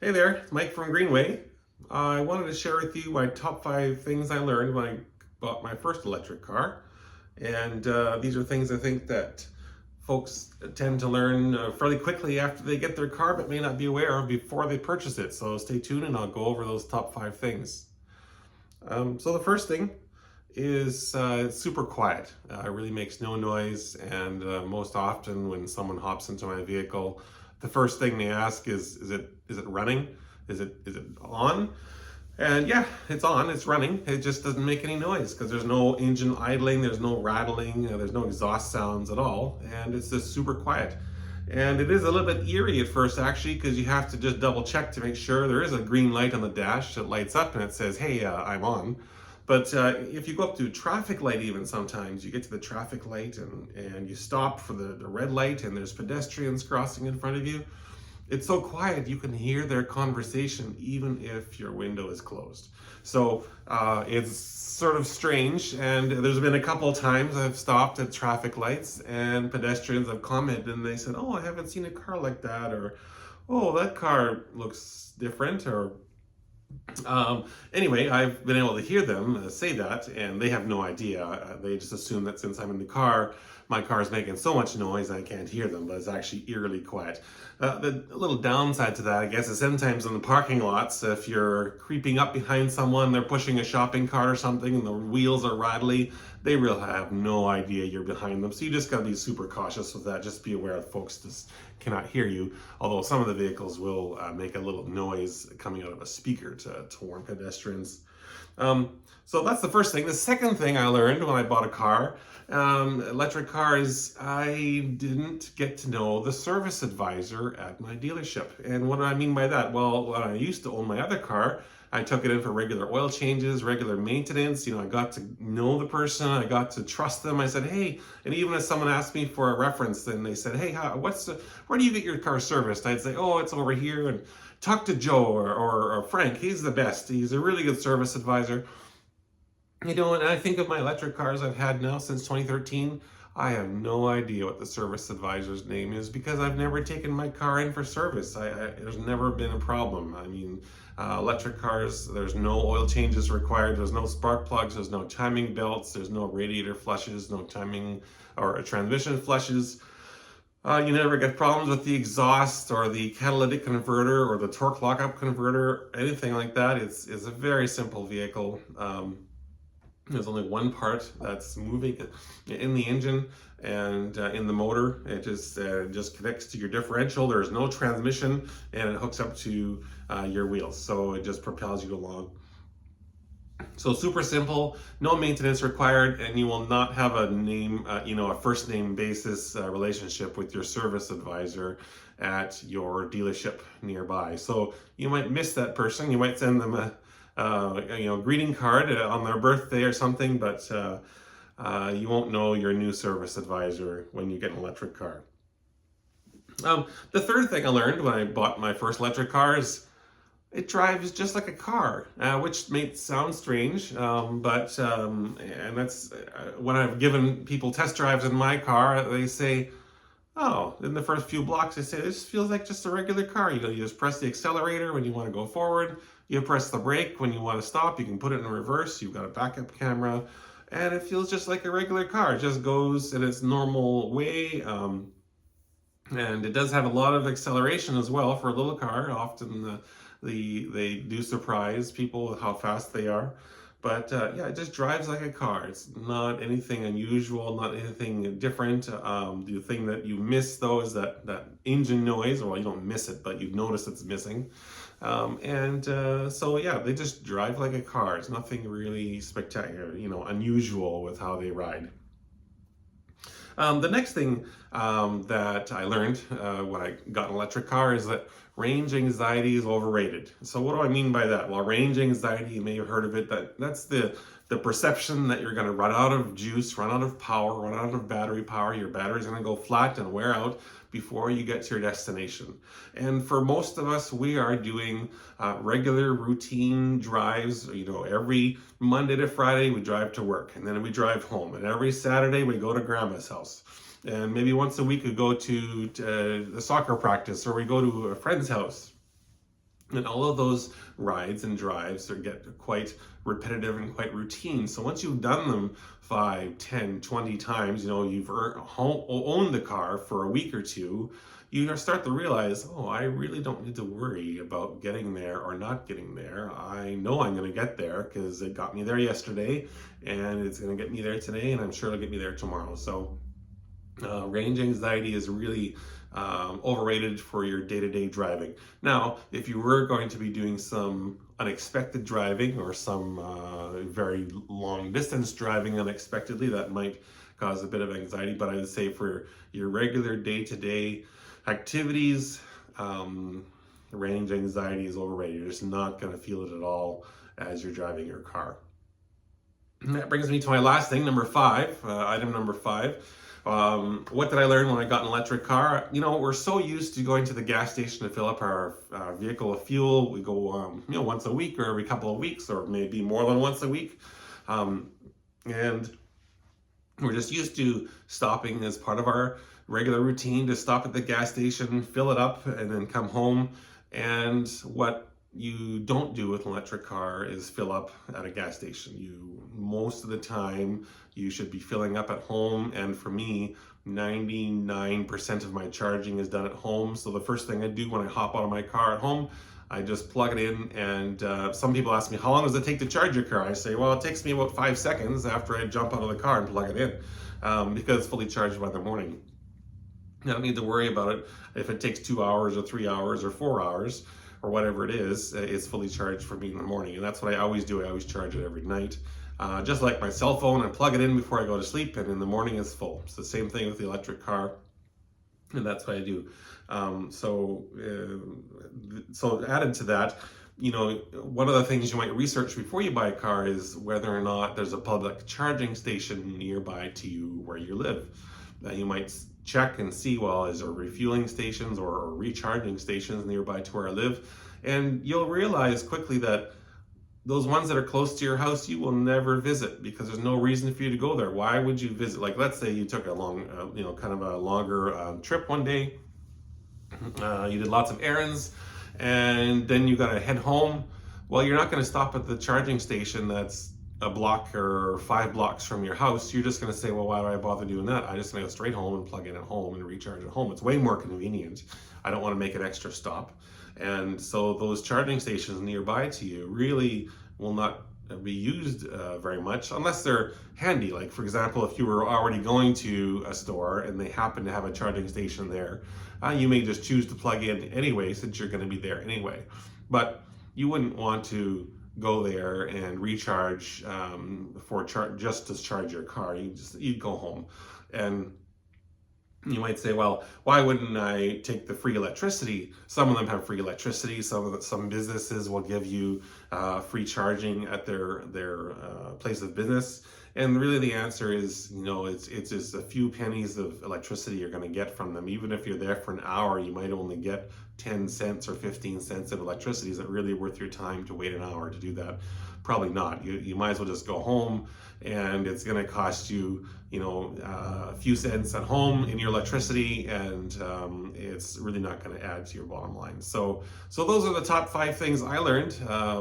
Hey there, it's Mike from Greenway. I wanted to share with you my top 5 things I learned when I bought my first electric car. And these are things I think that folks tend to learn fairly quickly after they get their car, but may not be aware of before they purchase it. So stay tuned and I'll go over those top 5 things. So the first thing is it's super quiet. It really makes no noise, and most often when someone hops into my vehicle, the first thing they ask is it running? Is it on? And yeah, it's on, it's running. It just doesn't make any noise because there's no engine idling, there's no rattling, there's no exhaust sounds at all, and it's just super quiet. And it is a little bit eerie at first, actually, because you have to just double check to make sure there is a green light on the dash that lights up and it says, hey, I'm on. But if you go up to a traffic light, even sometimes you get to the traffic light and you stop for the red light and there's pedestrians crossing in front of you. It's so quiet you can hear their conversation even if your window is closed. So it's sort of strange, and there's been a couple of times I've stopped at traffic lights and pedestrians have commented and they said, oh, I haven't seen a car like that, or oh, that car looks different, or anyway, I've been able to hear them say that, and they have no idea. They just assume that since I'm in the car, my car is making so much noise I can't hear them, but it's actually eerily quiet. The little downside to that, I guess, is sometimes in the parking lots, if you're creeping up behind someone, they're pushing a shopping cart or something, and the wheels are rattly, they really have no idea you're behind them. So you just got to be super cautious with that. Just be aware that folks just cannot hear you. Although some of the vehicles will make a little noise coming out of a speaker to warn pedestrians. So that's the first thing. The second thing I learned when I bought a car, electric cars, I didn't get to know the service advisor at my dealership. And what do I mean by that? Well, when I used to own my other car, I took it in for regular oil changes, regular maintenance. I got to know the person. I got to trust them. I said, hey, and even if someone asked me for a reference, then they said, hey, where do you get your car serviced? I'd say, oh, it's over here. And talk to Joe or Frank. He's the best. He's a really good service advisor. And I think of my electric cars I've had now since 2013. I have no idea what the service advisor's name is because I've never taken my car in for service. There's never been a problem. I mean, electric cars, there's no oil changes required, there's no spark plugs, there's no timing belts, there's no radiator flushes, no timing or transmission flushes. You never get problems with the exhaust or the catalytic converter or the torque lockup converter, anything like that. It's a very simple vehicle. There's only one part that's moving in the engine and in the motor. It just connects to your differential. There's no transmission, and it hooks up to your wheels. So it just propels you along. So super simple, no maintenance required, and you will not have a first name basis relationship with your service advisor at your dealership nearby. So you might miss that person. You might send them a greeting card on their birthday or something, but you won't know your new service advisor when you get an electric car. The third thing I learned when I bought my first electric car is it drives just like a car, which may sound strange, and that's when I've given people test drives in my car, they say, oh, in the first few blocks, they say, this feels like just a regular car. You just press the accelerator when you want to go forward, you press the brake when you want to stop, you can put it in reverse, you've got a backup camera, and it feels just like a regular car. It just goes in its normal way, and it does have a lot of acceleration as well for a little car. Often they do surprise people with how fast they are. But yeah, it just drives like a car. It's not anything unusual, not anything different. The thing that you miss, though, is that engine noise. Well, you don't miss it, but you notice it's missing. So yeah, they just drive like a car. It's nothing really spectacular, unusual with how they ride. The next thing that I learned when I got an electric car is that range anxiety is overrated. So what do I mean by that? Well, range anxiety, you may have heard of it, that's the perception that you're going to run out of juice, run out of power, run out of battery power. Your battery's going to go flat and wear out before you get to your destination. And for most of us, we are doing regular routine drives. Every Monday to Friday, we drive to work, and then we drive home. And every Saturday, we go to grandma's house. And maybe once a week we go to the soccer practice, or we go to a friend's house. And all of those rides and drives get quite repetitive and quite routine. So once you've done them 5, 10, 20 times, you've owned the car for a week or two, you start to realize, oh, I really don't need to worry about getting there or not getting there. I know I'm going to get there because it got me there yesterday, and it's going to get me there today, and I'm sure it'll get me there tomorrow. So range anxiety is really overrated for your day-to-day driving. Now, if you were going to be doing some unexpected driving or some very long distance driving unexpectedly, that might cause a bit of anxiety. But I would say for your regular day-to-day activities, range anxiety is overrated. You're just not going to feel it at all as you're driving your car. And that brings me to my last thing, item number 5. What did I learn when I got an electric car? We're so used to going to the gas station to fill up our vehicle with fuel. We go, once a week or every couple of weeks, or maybe more than once a week. And we're just used to stopping as part of our regular routine to stop at the gas station, fill it up, and then come home. And what you don't do with an electric car is fill up at a gas station. Most of the time you should be filling up at home, and for me 99% of my charging is done at home. So the first thing I do when I hop out of my car at home, I just plug it in. And some people ask me, how long does it take to charge your car? I say, well, it takes me about 5 seconds after I jump out of the car and plug it in, because it's fully charged by the morning. I don't need to worry about it if it takes 2 hours or 3 hours or 4 hours or whatever it is. It's fully charged for me in the morning. And that's what I always do. I always charge it every night. Just like my cell phone, I plug it in before I go to sleep, and in the morning it's full. It's the same thing with the electric car, and that's what I do. So added to that, one of the things you might research before you buy a car is whether or not there's a public charging station nearby to you where you live. You might check and see, well, is there refueling stations or recharging stations nearby to where I live? And you'll realize quickly that those ones that are close to your house, you will never visit because there's no reason for you to go there. Why would you visit? Like, let's say you took a long, kind of a longer trip one day. You did lots of errands, and then you got to head home. Well, you're not going to stop at the charging station that's a block or 5 blocks from your house. You're just going to say, well, why do I bother doing that? I'm just going to go straight home and plug in at home and recharge at home. It's way more convenient. I don't want to make an extra stop. And so those charging stations nearby to you really will not be used very much unless they're handy. Like, for example, if you were already going to a store and they happen to have a charging station there, you may just choose to plug in anyway since you're going to be there anyway. But you wouldn't want to go there and recharge just to charge your car. You'd go home. And you might say, well, why wouldn't I take the free electricity? Some of them have free electricity. Some businesses will give you free charging at their place of business. And really the answer is, it's just a few pennies of electricity you're going to get from them. Even if you're there for an hour, you might only get 10 cents or 15 cents of electricity. Is it really worth your time to wait an hour to do that? Probably not. You might as well just go home, and it's going to cost you, a few cents at home in your electricity, and it's really not going to add to your bottom line. So those are the top 5 things I learned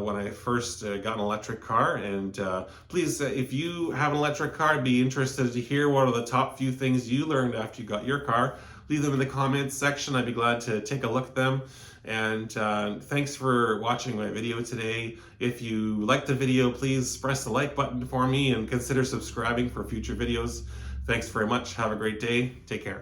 when I first got an electric car. And please, if you have an electric car, I'd be interested to hear what are the top few things you learned after you got your car. Leave them in the comments section. I'd be glad to take a look at them. And thanks for watching my video today. If you liked the video, please press the like button for me and consider subscribing for future videos. Thanks very much. Have a great day. Take care.